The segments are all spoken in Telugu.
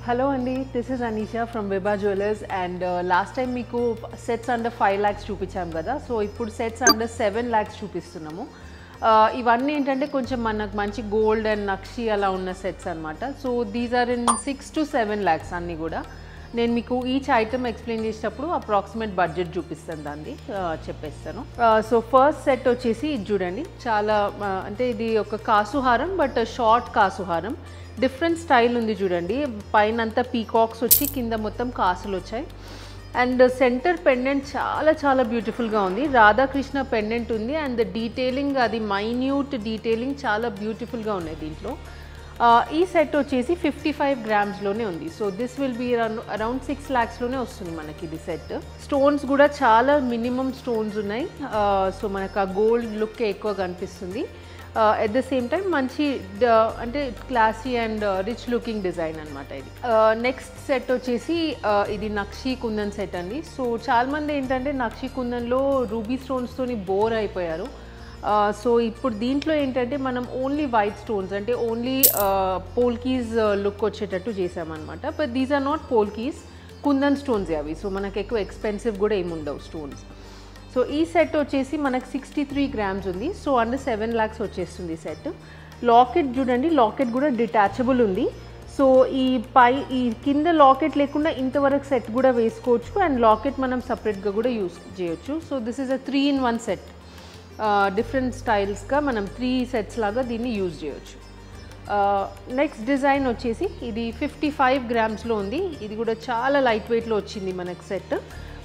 Hello Andy, this is Anisha from Vibha Jewellers and last time meeku sets under 5 lakhs చూపించాం కదా. సో ఇప్పుడు sets under 7 lakhs చూపిస్తున్నాము. ఇవన్నీ ఏంటంటే కొంచెం మనకు మంచి గోల్డ్ అండ్ నక్షి అలా ఉన్న సెట్స్ అన్నమాట. So these are in 6 to 7 lakhs అన్నీ కూడా. నేను మీకు ఈచ్ ఐటమ్ ఎక్స్ప్లెయిన్ చేసేటప్పుడు అప్రాక్సిమేట్ బడ్జెట్ చూపిస్తాను దాన్ని చెప్పేస్తాను. సో ఫస్ట్ సెట్ వచ్చేసి ఇది చూడండి, చాలా అంటే ఇది ఒక కాసుహారం బట్ షార్ట్ కాసుహారం. డిఫరెంట్ స్టైల్ ఉంది చూడండి, పైన అంతా పీకాక్స్ వచ్చి కింద మొత్తం కాసులు వచ్చాయి అండ్ సెంటర్ పెండెంట్ చాలా చాలా బ్యూటిఫుల్గా ఉంది. రాధాకృష్ణ పెండెంట్ ఉంది అండ్ డీటెయిలింగ్ అది మైన్యూట్ డీటెయిలింగ్ చాలా బ్యూటిఫుల్గా ఉన్నాయి దీంట్లో. ఈ సెట్ వచ్చేసి 55 grams-లోనే ఉంది. So this will be around 6 lakhs-లోనే వస్తుంది మనకి ఇది సెట్. స్టోన్స్ కూడా చాలా మినిమం స్టోన్స్ ఉన్నాయి. సో మనకు ఆ గోల్డ్ లుక్ ఎక్కువ కనిపిస్తుంది. ఎట్ ద సేమ్ టైం మంచి అంటే classy and rich looking design అనమాట ఇది. నెక్స్ట్ సెట్ వచ్చేసి ఇది నక్షి కుందన్ సెట్ అండి. సో చాలామంది ఏంటంటే నక్షి కుందన్లో రూబీ స్టోన్స్తోని బోర్ అయిపోయారు. సో ఇప్పుడు దీంట్లో ఏంటంటే మనం ఓన్లీ వైట్ స్టోన్స్ అంటే ఓన్లీ పోల్కీస్ లుక్ వచ్చేటట్టు చేసామన్నమాట. But these are not polkis, kundan stones అవి. సో మనకు ఎక్కువ ఎక్స్పెన్సివ్ కూడా ఏమి ఉండవు స్టోన్స్. సో ఈ సెట్ వచ్చేసి మనకు 63 grams ఉంది. సో అండర్ 7 lakhs వచ్చేస్తుంది సెట్. లాకెట్ చూడండి, లాకెట్ కూడా డిటాచబుల్ ఉంది. సో ఈ కింద లాకెట్ లేకుండా ఇంతవరకు సెట్ కూడా వేసుకోవచ్చు అండ్ లాకెట్ మనం సపరేట్గా కూడా యూస్ చేయొచ్చు. So this is a 3-in-1 set. Different స్టైల్స్గా మనం 3 sets లాగా దీన్ని యూజ్ చేయొచ్చు. నెక్స్ట్ డిజైన్ వచ్చేసి ఇది 55 grams-లో ఉంది. ఇది కూడా చాలా లైట్ వెయిట్లో వచ్చింది మనకు సెట్.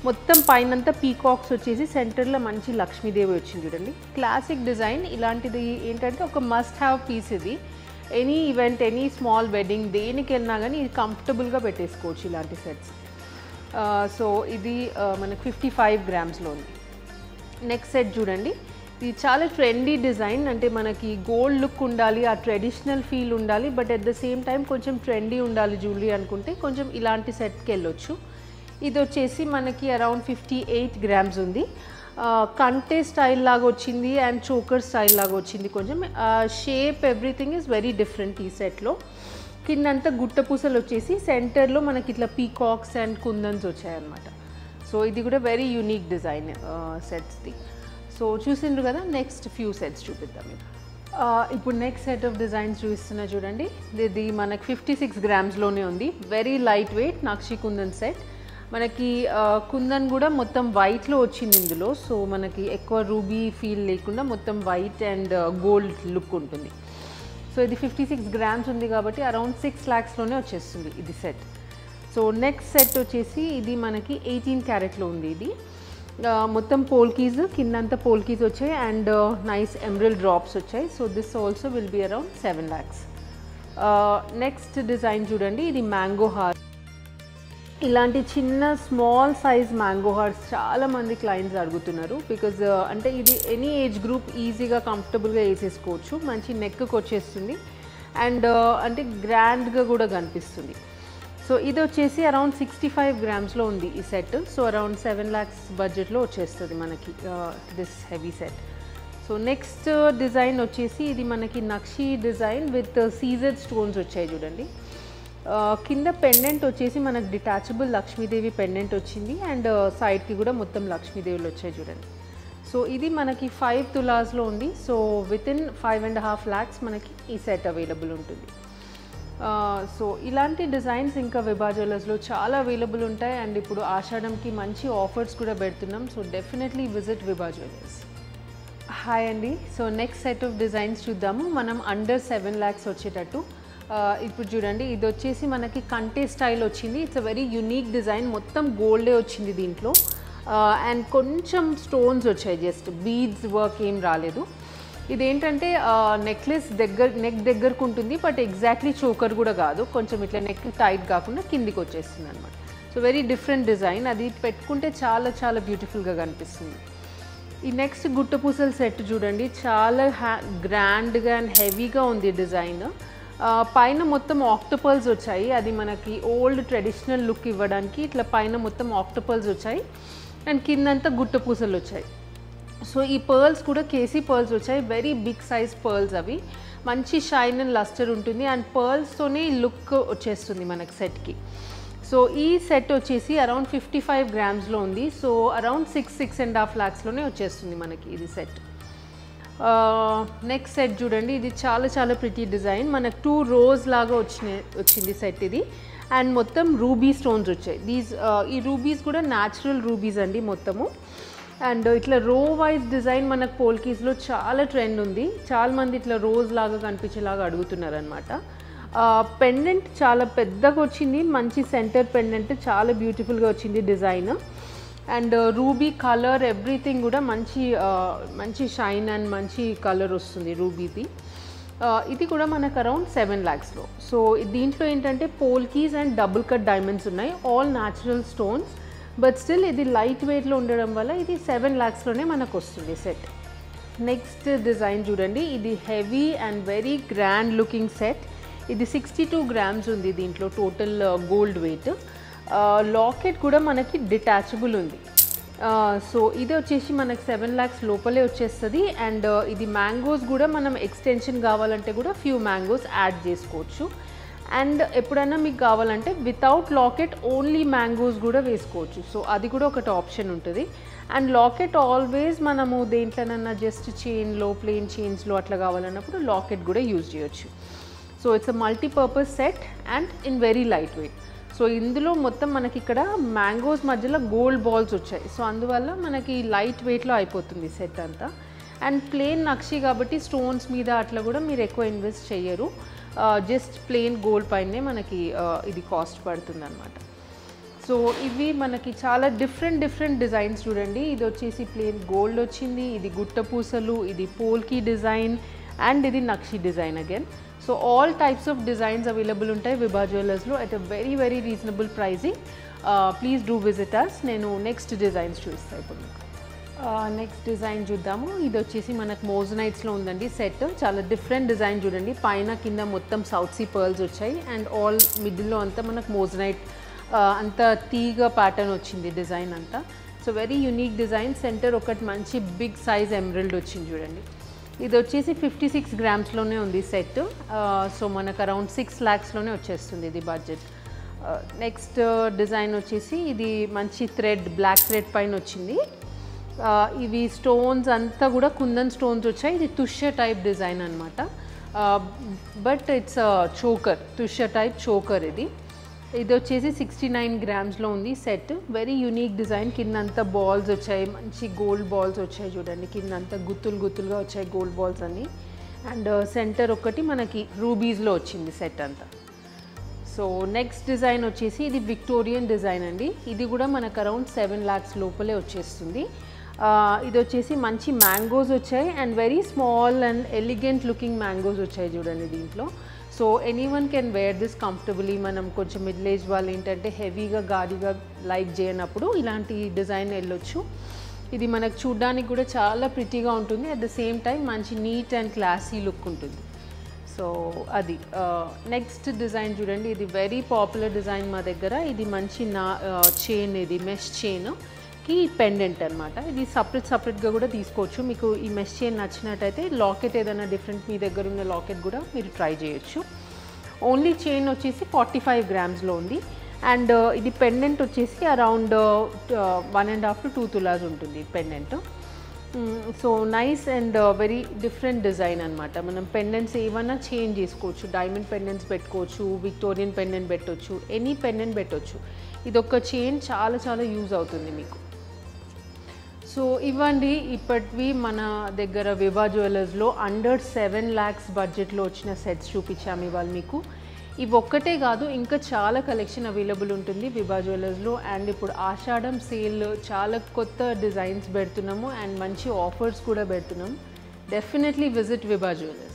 మొత్తం పైనంతా పీకాక్స్ వచ్చేసి సెంటర్లో మంచి లక్ష్మీదేవి వచ్చింది చూడండి. Classic design. ఇలాంటిది ఏంటంటే ఒక మస్ట్ హ్యావ్ పీస్ ఇది. Any event, any small wedding దేనికి వెళ్ళినా కానీ ఇది కంఫర్టబుల్గా పెట్టేసుకోవచ్చు ఇలాంటి సెట్స్. సో ఇది మనకు 55 grams-లో ఉంది. నెక్స్ట్ సెట్ చూడండి, ఇది చాలా ట్రెండీ డిజైన్. అంటే మనకి గోల్డ్ లుక్ ఉండాలి, ఆ ట్రెడిషనల్ ఫీల్ ఉండాలి, but at the same time కొంచెం ట్రెండీ ఉండాలి జ్యువెలరీ అనుకుంటే కొంచెం ఇలాంటి సెట్కి వెళ్ళొచ్చు. ఇది వచ్చేసి మనకి అరౌండ్ 58 grams ఉంది. కంటే స్టైల్ లాగా వచ్చింది అండ్ చోకర్ స్టైల్ లాగా వచ్చింది. కొంచెం shape everything is very different ఈ సెట్లో. కిందంతా గుట్ట పూసలు వచ్చేసి సెంటర్లో మనకి ఇట్లా పీకాక్స్ అండ్ కుందన్స్ వచ్చాయన్నమాట. సో ఇది కూడా వెరీ యూనిక్ డిజైన్ సెట్స్ది. సో చూసిండ్రు కదా, నెక్స్ట్ ఫ్యూ సెట్స్ చూపిద్దాం మీకు. ఇప్పుడు నెక్స్ట్ సెట్ ఆఫ్ డిజైన్స్ చూపిస్తున్నా చూడండి. ఇది మనకి 56 grams-లోనే ఉంది. వెరీ లైట్ వెయిట్ నక్షి కుందన్ సెట్. మనకి కుందన్ కూడా మొత్తం వైట్లో వచ్చింది ఇందులో. సో మనకి ఎక్కువ రూబీ ఫీల్ లేకుండా మొత్తం వైట్ అండ్ గోల్డ్ లుక్ ఉంటుంది. సో ఇది 56 grams ఉంది కాబట్టి అరౌండ్ 6 lakhs-లోనే వచ్చేస్తుంది ఇది సెట్. సో నెక్స్ట్ సెట్ వచ్చేసి ఇది మనకి 18 carat-లో ఉంది. ఇది మొత్తం పోల్కీస్, కిందంతా పోల్కీస్ వచ్చాయి అండ్ నైస్ ఎమరల్డ్ డ్రాప్స్ వచ్చాయి. So this also will be around 7 lakhs. Next design చూడండి, ఇది మ్యాంగో హార్. ఇలాంటి చిన్న స్మాల్ సైజ్ మ్యాంగో హార్ట్స్ చాలామంది క్లయింట్స్ అడుగుతున్నారు. బికాజ్ అంటే ఇది ఎనీ ఏజ్ గ్రూప్ ఈజీగా కంఫర్టబుల్గా వేసేసుకోవచ్చు. మంచి నెక్కి వచ్చేస్తుంది అండ్ అంటే గ్రాండ్గా కూడా కనిపిస్తుంది. సో ఇది వచ్చేసి అరౌండ్ 65 grams-లో ఉంది ఈ సెట్. సో అరౌండ్ 7 lakhs బడ్జెట్లో వచ్చేస్తుంది మనకి this heavy set. So next design వచ్చేసి ఇది మనకి నక్షి డిజైన్ విత్ సీజెడ్ స్టోన్స్ వచ్చాయి చూడండి. కింద పెండెంట్ వచ్చేసి మనకు డిటాచబుల్ లక్ష్మీదేవి పెండెంట్ వచ్చింది అండ్ సైడ్కి కూడా మొత్తం లక్ష్మీదేవులు వచ్చాయి చూడండి. సో ఇది మనకి 5 tulas-లో ఉంది. సో వితిన్ 5.5 lakhs మనకి ఈ సెట్ అవైలబుల్ ఉంటుంది. సో ఇలాంటి డిజైన్స్ ఇంకా విభా జ్యువెలర్స్లో చాలా అవైలబుల్ ఉంటాయి అండ్ ఇప్పుడు ఆషాఢంకి మంచి ఆఫర్స్ కూడా పెడుతున్నాం. So definitely visit Vibha jewellers. Hi అండి. So next set of designs చూద్దాము మనం అండర్ 7 lakhs వచ్చేటట్టు. ఇప్పుడు చూడండి, ఇది వచ్చేసి మనకి కంటే స్టైల్ వచ్చింది. It's a very unique design. మొత్తం గోల్డే వచ్చింది దీంట్లో అండ్ కొంచెం స్టోన్స్ వచ్చాయి, జస్ట్ బీడ్స్ వర్క్ ఏం రాలేదు. ఇదేంటంటే నెక్లెస్ నెక్ దగ్గరకు ఉంటుంది బట్ ఎగ్జాక్ట్లీ చోకర్ కూడా కాదు. కొంచెం ఇట్లా నెక్ టైట్ కాకుండా కిందికి వచ్చేస్తుంది అనమాట. So very different design. అది పెట్టుకుంటే చాలా చాలా బ్యూటిఫుల్గా కనిపిస్తుంది. ఈ నెక్స్ట్ గుట్టపూసల సెట్ చూడండి, చాలా గ్రాండ్గా అండ్ హెవీగా ఉంది డిజైన్. పైన మొత్తం ఆక్టోపల్స్ వచ్చాయి. అది మనకి ఓల్డ్ ట్రెడిషనల్ లుక్ ఇవ్వడానికి ఇట్లా పైన మొత్తం ఆక్టోపల్స్ వచ్చాయి అండ్ కిందంతా గుట్టపూసలు వచ్చాయి. సో ఈ పర్ల్స్ కూడా కేసీ పర్ల్స్ వచ్చాయి, వెరీ బిగ్ సైజ్ పర్ల్స్ అవి. మంచి షైన్ అండ్ లస్టర్ ఉంటుంది అండ్ పర్ల్స్తోనే లుక్ వచ్చేస్తుంది మనకి సెట్కి. సో ఈ సెట్ వచ్చేసి అరౌండ్ 55 గ్రామ్స్లో ఉంది. సో అరౌండ్ 6.5 lakhsలోనే వచ్చేస్తుంది మనకి ఇది సెట్. నెక్స్ట్ సెట్ చూడండి, ఇది చాలా చాలా ప్రిటీ డిజైన్. మనకు 2 rows లాగా వచ్చింది సెట్ ఇది. అండ్ మొత్తం రూబీ స్టోన్స్ వచ్చాయి. ఈ రూబీస్ కూడా న్యాచురల్ రూబీస్ అండి మొత్తము. అండ్ ఇట్లా రో వైజ్ డిజైన్ మనకు పోల్కీస్లో చాలా ట్రెండ్ ఉంది. చాలామంది ఇట్లా రోజ్ లాగా కనిపించేలాగా అడుగుతున్నారు అనమాట. పెండెంట్ చాలా పెద్దగా వచ్చింది, మంచి సెంటర్ పెండెంట్, చాలా బ్యూటిఫుల్గా వచ్చింది design. And ruby colour everything కూడా మంచి షైన్ అండ్ మంచి కలర్ వస్తుంది రూబీది. ఇది కూడా మనకు అరౌండ్ 7 lakhsలో. సో దీంట్లో ఏంటంటే polkis and double cut diamonds ఉన్నాయి, all natural stones. But still ఇది లైట్ వెయిట్లో ఉండడం వల్ల ఇది 7 lakhsలోనే మనకు వస్తుంది సెట్. నెక్స్ట్ డిజైన్ చూడండి, ఇది heavy and very grand looking set. ఇది 62 grams ఉంది దీంట్లో టోటల్ గోల్డ్ వెయిట్. లాకెట్ కూడా మనకి డిటాచబుల్ ఉంది. సో ఇది వచ్చేసి మనకి 7 lakhs లోపలే వచ్చేస్తుంది. అండ్ ఇది మ్యాంగోస్ కూడా మనం ఎక్స్టెన్షన్ కావాలంటే కూడా ఫ్యూ మ్యాంగోస్ యాడ్ చేసుకోవచ్చు. అండ్ ఎప్పుడైనా మీకు కావాలంటే వితౌట్ లాకెట్ ఓన్లీ మ్యాంగోస్ కూడా వేసుకోవచ్చు. సో అది కూడా ఒకటి ఆప్షన్ ఉంటుంది. అండ్ లాకెట్ ఆల్వేస్ మనము దేంట్లోనన్నా జస్ట్ చైన్లో ప్లెయిన్ చైన్స్లో అట్లా కావాలన్నప్పుడు లాకెట్ కూడా యూజ్ చేయొచ్చు. So it's a multipurpose set and in very light weight. So ఇందులో మొత్తం మనకి ఇక్కడ మ్యాంగోస్ మధ్యలో గోల్డ్ బాల్స్ వచ్చాయి. సో అందువల్ల మనకి లైట్ వెయిట్లో అయిపోతుంది సెట్ అంతా. అండ్ ప్లెయిన్ నక్షి కాబట్టి స్టోన్స్ మీద అట్లా కూడా మీరు ఎక్కువ ఇన్వెస్ట్ చేయరు. జస్ట్ ప్లెయిన్ గోల్డ్ పైనే మనకి ఇది కాస్ట్ పడుతుంది అనమాట. సో ఇవి మనకి చాలా డిఫరెంట్ డిజైన్స్ చూడండి. ఇది వచ్చేసి ప్లెయిన్ గోల్డ్ వచ్చింది, ఇది గుట్ట పూసలు, ఇది పోల్కీ డిజైన్ అండ్ ఇది nakshi design again. So all types of designs available ఉంటాయి విభా జ్యువెలర్స్లో at a very reasonable pricing. Please do visit us. నేను నెక్స్ట్ డిజైన్స్ చూస్తాను ఇప్పుడు. నెక్స్ట్ డిజైన్ చూద్దాము. ఇది వచ్చేసి మనకు మోజనైట్స్లో ఉందండి సెట్. చాలా డిఫరెంట్ డిజైన్ చూడండి. పైన కింద మొత్తం సౌత్ సీ పర్ల్స్ వచ్చాయి అండ్ ఆల్ మిడిల్లో అంతా మనకు మోజనైట్ అంతా తీగ ప్యాటర్న్ వచ్చింది డిజైన్ అంతా. So very unique design. Centre ఒకటి మంచి బిగ్ సైజ్ ఎమరల్డ్ వచ్చింది చూడండి. ఇది వచ్చేసి 56 గ్రామ్స్లోనే ఉంది సెట్. సో మనకు అరౌండ్ 6 lakhsలోనే వచ్చేస్తుంది ఇది బడ్జెట్. నెక్స్ట్ డిజైన్ వచ్చేసి ఇది మంచి థ్రెడ్, బ్లాక్ థ్రెడ్ పైన వచ్చింది. ఇవి స్టోన్స్ అంతా కూడా కుందన్ స్టోన్స్ వచ్చాయి. ఇది తుష్య టైప్ డిజైన్ అనమాట. బట్ ఇట్స్ చోకర్, తుష్య టైప్ చోకర్ ఇది. ఇది వచ్చేసి 69 గ్రామ్స్లో ఉంది సెట్. Very unique design. కిందంతా బాల్స్ వచ్చాయి, మంచి గోల్డ్ బాల్స్ వచ్చాయి చూడండి. కిందంతా గుత్తులుగా వచ్చాయి గోల్డ్ బాల్స్ అన్నీ. అండ్ సెంటర్ ఒకటి మనకి రూబీస్లో వచ్చింది సెట్ అంతా. సో నెక్స్ట్ డిజైన్ వచ్చేసి ఇది విక్టోరియన్ డిజైన్ అండి. ఇది కూడా మనకు అరౌండ్ 7 lakhs లోపలే వచ్చేస్తుంది. ఇది వచ్చేసి మంచి మ్యాంగోస్ వచ్చాయి and very small and elegant looking mangoes వచ్చాయి చూడండి దీంట్లో. So anyone can wear this comfortably. మనం కొంచెం మిడిల్ ఏజ్ వాళ్ళు ఏంటంటే హెవీగా గాడిగా లైక్ చేయనప్పుడు ఇలాంటి డిజైన్ వెళ్ళొచ్చు. ఇది మనకు చూడడానికి కూడా చాలా ప్రిటీగా ఉంటుంది. అట్ ద సేమ్ టైం మంచి నీట్ అండ్ క్లాసీ లుక్ ఉంటుంది. సో అది నెక్స్ట్ డిజైన్ చూడండి. ఇది వెరీ పాపులర్ డిజైన్ మా దగ్గర. ఇది మంచి చైన్, ఇది మెష్ చైన్కి పెండెంట్ అనమాట. ఇది సపరేట్గా కూడా తీసుకోవచ్చు. మీకు ఈ మెష్ చైన్ నచ్చినట్టయితే లాకెట్ ఏదైనా డిఫరెంట్ మీ దగ్గర ఉన్న లాకెట్ కూడా మీరు ట్రై చేయొచ్చు. ఓన్లీ చైన్ వచ్చేసి 45 గ్రామ్స్లో ఉంది. అండ్ ఇది పెండెంట్ వచ్చేసి అరౌండ్ 1.5 to 2 తులాస్ ఉంటుంది pendant. So nice and very different design అనమాట. మనం పెండెంట్స్ ఏమైనా చేంజ్ చేసుకోవచ్చు. డైమండ్ పెండెంట్స్ పెట్టుకోవచ్చు, విక్టోరియన్ పెండెంట్ పెట్టవచ్చు, ఎనీ పెండెంట్ పెట్టవచ్చు. ఇది ఒక చైన్ చాలా యూజ్ అవుతుంది మీకు. సో ఇవ్వండి ఇప్పటివి మన దగ్గర విభా జ్యువెలర్స్లో అండర్ 7 lakhs బడ్జెట్లో వచ్చిన సెట్స్ చూపించాము ఇవాళ మీకు. ఇవి ఒక్కటే కాదు, ఇంకా చాలా కలెక్షన్ అవైలబుల్ ఉంటుంది విభా జ్యువెలర్స్లో. అండ్ ఇప్పుడు ఆషాఢం సేల్ చాలా కొత్త డిజైన్స్ పెడుతున్నాము అండ్ మంచి ఆఫర్స్ కూడా పెడుతున్నాము. Definitely visit Vibha jewellers.